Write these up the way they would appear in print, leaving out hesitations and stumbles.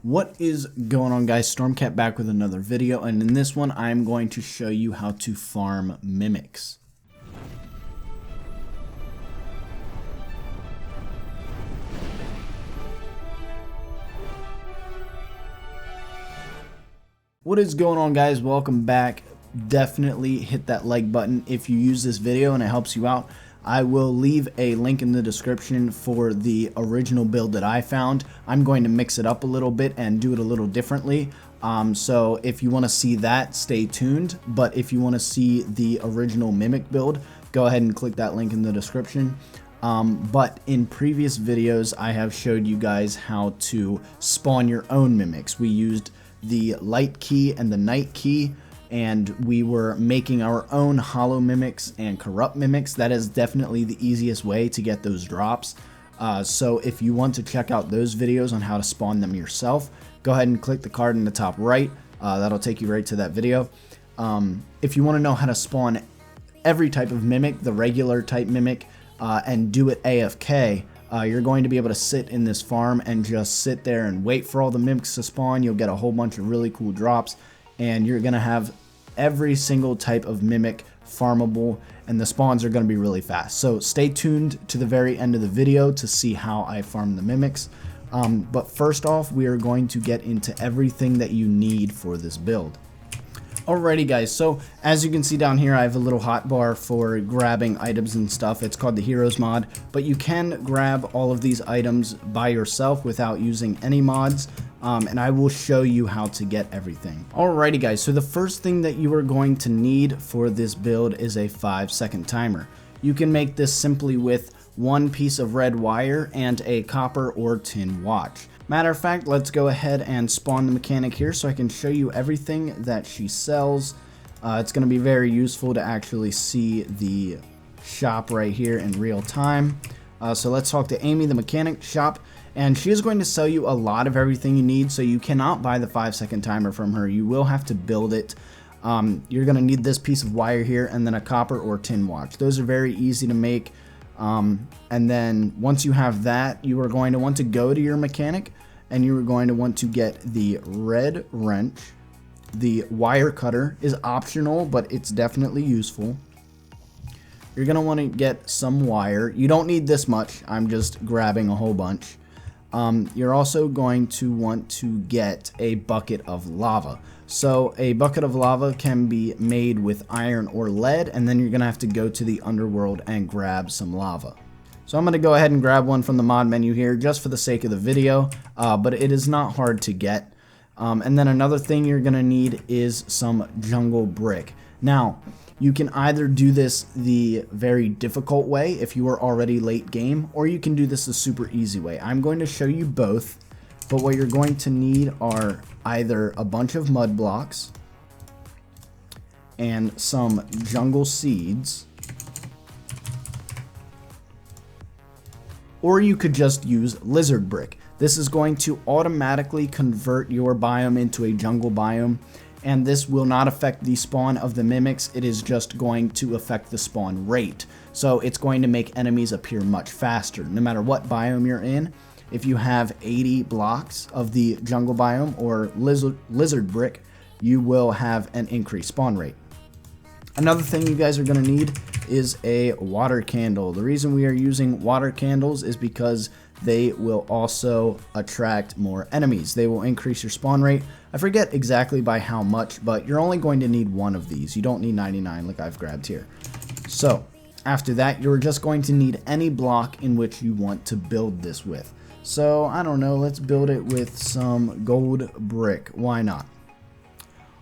What is going on, guys? Stormcat back with another video, and in this one I'm going to show you how to farm mimics. What is going on, guys? Welcome back. Definitely hit that like button if you use this video and it helps you out. I will leave a link in the description for the original build that I found. I'm going to mix it up a little bit and do it a little differently. So if you want to see that, stay tuned. But if you want to see the original Mimic build, go ahead and click that link in the description. But in previous videos, I have showed you guys how to spawn your own mimics. We used the light key and the night key, and we were making our own hollow mimics and corrupt mimics. That is definitely the easiest way to get those drops. So if you want to check out those videos on how to spawn them yourself, go ahead and click the card in the top right. That'll take you right to that video. If you want to know how to spawn every type of mimic, the regular type mimic, and do it AFK, you're going to be able to sit in this farm and just sit there and wait for all the mimics to spawn. You'll get a whole bunch of really cool drops, and you're going to have every single type of mimic farmable, and the spawns are going to be really fast. So stay tuned to the very end of the video to see how I farm the mimics. But first off, we are going to get into everything that you need for this build. Alrighty, guys, so as you can see down here, I have a little hotbar for grabbing items and stuff. It's called the Heroes mod, but you can grab all of these items by yourself without using any mods, and I will show you how to get everything. Alrighty, guys, so the first thing that you are going to need for this build is a 5-second timer. You can make this simply with one piece of red wire and a copper or tin watch. Matter of fact, let's go ahead and spawn the mechanic here so I can show you everything that she sells. It's going to be very useful to actually see the shop right here in real time. So let's talk to Amy, the mechanic shop, and she is going to sell you a lot of everything you need, so you cannot buy the 5-second timer from her. You will have to build it. You're going to need this piece of wire here and then a copper or tin watch. Those are very easy to make. And then once you have that, you are going to want to go to your mechanic and you are going to want to get the red wrench. The wire cutter is optional, but it's definitely useful. You're going to want to get some wire. You don't need this much. I'm just grabbing a whole bunch. You're also going to want to get a bucket of lava. So a bucket of lava can be made with iron or lead, and then you're going to have to go to the underworld and grab some lava. So I'm going to go ahead and grab one from the mod menu here just for the sake of the video, but it is not hard to get. And then another thing you're going to need is some jungle brick. Now, you can either do this the very difficult way if you are already late game, or you can do this the super easy way. I'm going to show you both, but what you're going to need are either a bunch of mud blocks and some jungle seeds, or you could just use lizard brick. This is going to automatically convert your biome into a jungle biome, and this will not affect the spawn of the mimics. It is just going to affect the spawn rate. So it's going to make enemies appear much faster, no matter what biome you're in. If you have 80 blocks of the jungle biome or lizard brick, you will have an increased spawn rate. Another thing you guys are going to need is a water candle. The reason we are using water candles is because they will also attract more enemies. They will increase your spawn rate. I forget exactly by how much, but you're only going to need one of these. You don't need 99 like I've grabbed here. So after that, you're just going to need any block in which you want to build this with. So I don't know, let's build it with some gold brick. Why not?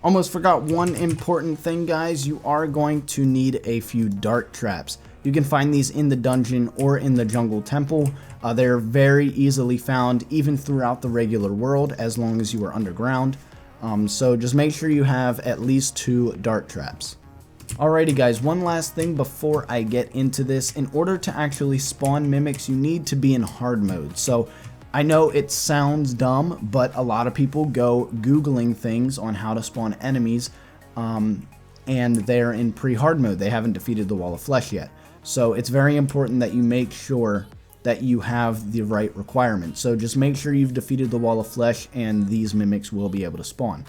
Almost forgot one important thing, guys. You are going to need a few dart traps. You can find these in the dungeon or in the jungle temple. They're very easily found even throughout the regular world as long as you are underground. So just make sure you have at least 2 dart traps. Alrighty, guys, one last thing before I get into this. In order to actually spawn mimics, you need to be in hard mode. So I know it sounds dumb, but a lot of people go Googling things on how to spawn enemies, and they're in pre-hard mode. They haven't defeated the wall of flesh yet. So it's very important that you make sure that you have the right requirements. So just make sure you've defeated the wall of flesh and these mimics will be able to spawn.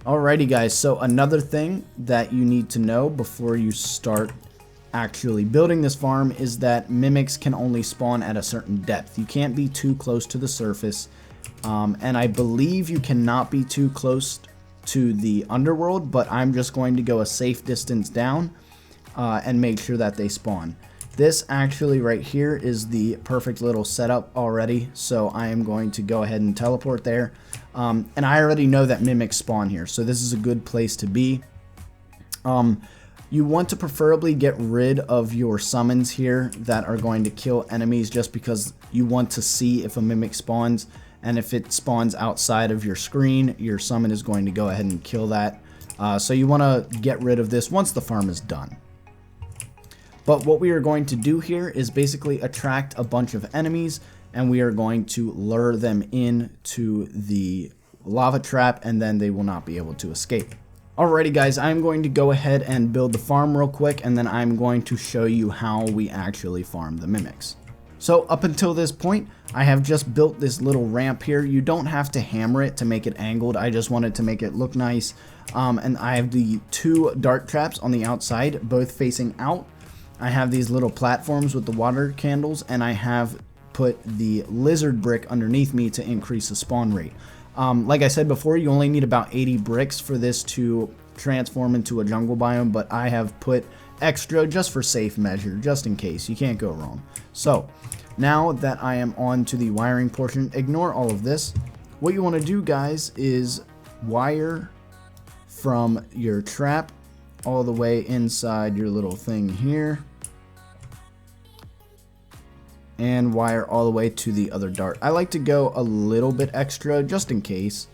Alrighty guys, so another thing that you need to know before you start actually building this farm is that mimics can only spawn at a certain depth. You can't be too close to the surface, and I believe you cannot be too close to the underworld, but I'm just going to go a safe distance down and make sure that they spawn. This actually right here is the perfect little setup already, so I am going to go ahead and teleport there. And I already know that mimics spawn here, so this is a good place to be. You want to preferably get rid of your summons here that are going to kill enemies, just because you want to see if a mimic spawns, and if it spawns outside of your screen, your summon is going to go ahead and kill that. So you want to get rid of this once the farm is done. But what we are going to do here is basically attract a bunch of enemies, and we are going to lure them into the lava trap, and then they will not be able to escape. Alrighty guys, I'm going to go ahead and build the farm real quick, and then I'm going to show you how we actually farm the mimics. So up until this point, I have just built this little ramp here. You don't have to hammer it to make it angled. I just wanted to make it look nice. And I have the 2 dart traps on the outside, both facing out. I have these little platforms with the water candles, and I have put the lizard brick underneath me to increase the spawn rate. Like I said before, you only need about 80 bricks for this to transform into a jungle biome, but I have put extra just for safe measure, just in case. You can't go wrong. So now that I am on to the wiring portion, ignore all of this. What you want to do, guys, is wire from your trap all the way inside your little thing here, and wire all the way to the other dart. I like to go a little bit extra just in case.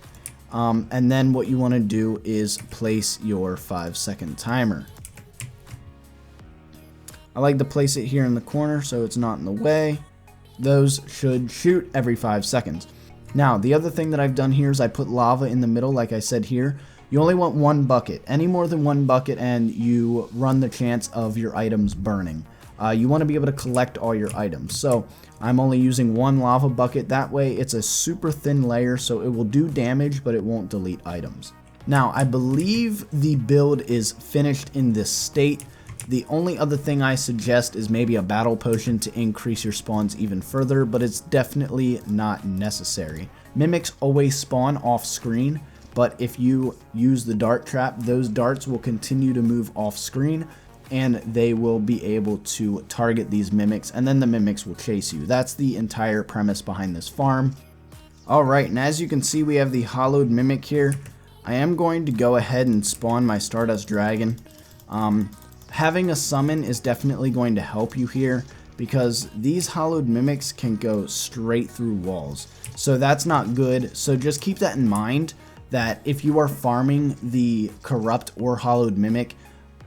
And then what you want to do is place your 5-second timer. I like to place it here in the corner so it's not in the way. Those should shoot every 5 seconds. Now, the other thing that I've done here is I put lava in the middle, like I said here. You only want 1 bucket. Any more than 1 bucket and you run the chance of your items burning. You want to be able to collect all your items. So I'm only using 1 lava bucket. That way it's a super thin layer, so it will do damage, but it won't delete items. Now, I believe the build is finished in this state. The only other thing I suggest is maybe a battle potion to increase your spawns even further, but it's definitely not necessary. Mimics always spawn off screen, but if you use the dart trap, those darts will continue to move off screen, and they will be able to target these mimics, and then the mimics will chase you. That's the entire premise behind this farm. Alright, and as you can see, we have the hollowed mimic here. I am going to go ahead and spawn my Stardust Dragon. Having a summon is definitely going to help you here, because these hollowed mimics can go straight through walls. So that's not good, so just keep that in mind, that if you are farming the corrupt or hollowed mimic,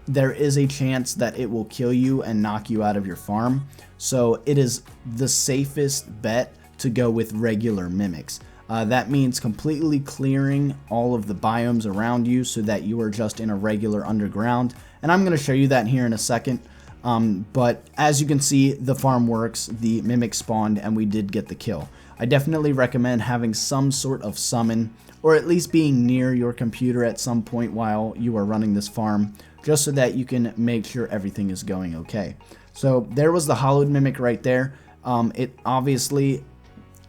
there is a chance that it will kill you and knock you out of your farm. So it is the safest bet to go with regular mimics. That means completely clearing all of the biomes around you so that you are just in a regular underground. And I'm going to show you that here in a second. But as you can see, the farm works, the mimic spawned, and we did get the kill. I definitely recommend having some sort of summon, or at least being near your computer at some point while you are running this farm, just so that you can make sure everything is going okay. So there was the hollowed mimic right there. It obviously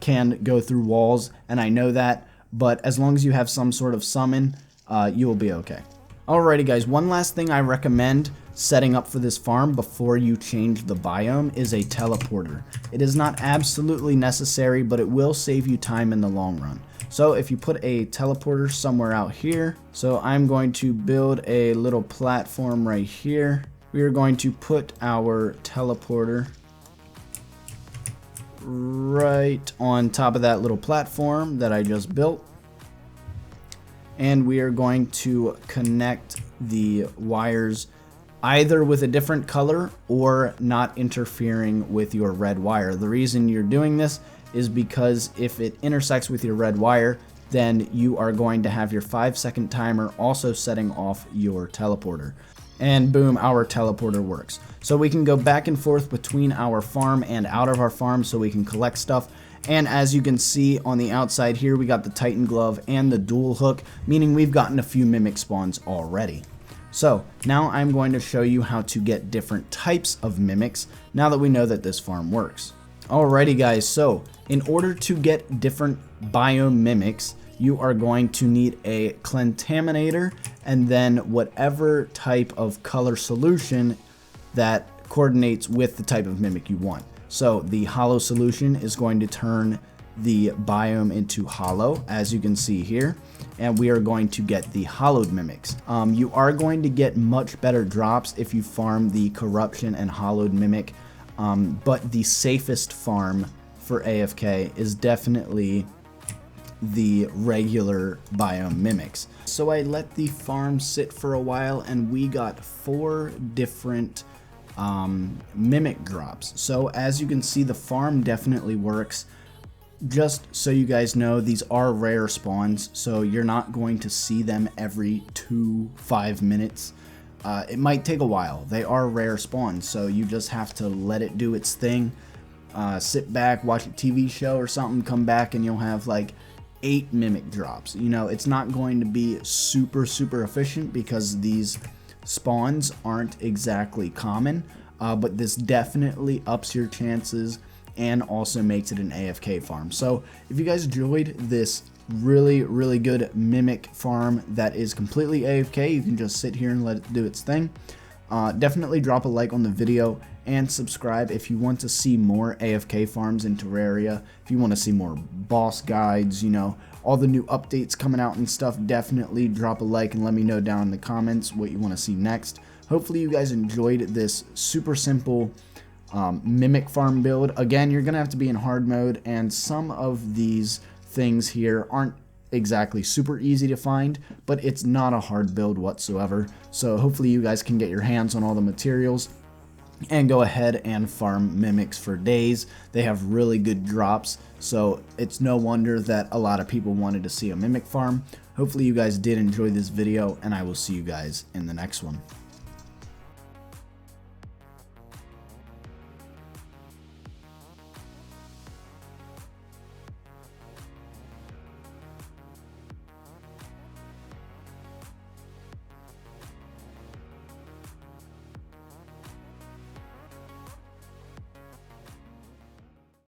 can go through walls, and I know that, but as long as you have some sort of summon, you will be okay. Alrighty guys, one last thing I recommend setting up for this farm before you change the biome is a teleporter. It is not absolutely necessary, but it will save you time in the long run. So if you put a teleporter somewhere out here, so I'm going to build a little platform right here. We are going to put our teleporter right on top of that little platform that I just built. And we are going to connect the wires either with a different color or not interfering with your red wire. The reason you're doing this is because if it intersects with your red wire, then you are going to have your 5-second timer also setting off your teleporter. and boom, our teleporter works. So we can go back and forth between our farm and out of our farm so we can collect stuff. And as you can see on the outside here, we got the Titan glove and the dual hook, meaning we've gotten a few mimic spawns already. So now I'm going to show you how to get different types of mimics now that we know that this farm works. Alrighty guys, so in order to get different biome mimics, you are going to need a Clentaminator and then whatever type of color solution that coordinates with the type of mimic you want. So the hollow solution is going to turn the biome into hollow, as you can see here, and we are going to get the hollowed mimics. You are going to get much better drops if you farm the corruption and hollowed mimic, but the safest farm for AFK is definitely the regular biome mimics. So I let the farm sit for a while and we got 4 different mimic drops. So as you can see, the farm definitely works. Just so you guys know, these are rare spawns, so you're not going to see them every 2-5 minutes. It might take a while. They are rare spawns, so you just have to let it do its thing. Sit back, watch a TV show or something, come back and you'll have like 8 mimic drops. You know, it's not going to be super efficient because these spawns aren't exactly common, but this definitely ups your chances and also makes it an AFK farm. So if you guys enjoyed this really good mimic farm that is completely AFK, you can just sit here and let it do its thing. Definitely drop a like on the video and subscribe if you want to see more AFK farms in Terraria. If you want to see more boss guides, you know, all the new updates coming out and stuff, definitely drop a like and let me know down in the comments what you want to see next. Hopefully you guys enjoyed this super simple mimic farm build. Again, you're gonna have to be in hard mode, and some of these things here aren't exactly super easy to find, but it's not a hard build whatsoever. So hopefully you guys can get your hands on all the materials and go ahead and farm mimics for days. They have really good drops, so it's no wonder that a lot of people wanted to see a mimic farm. Hopefully you guys did enjoy this video, and I will see you guys in the next one.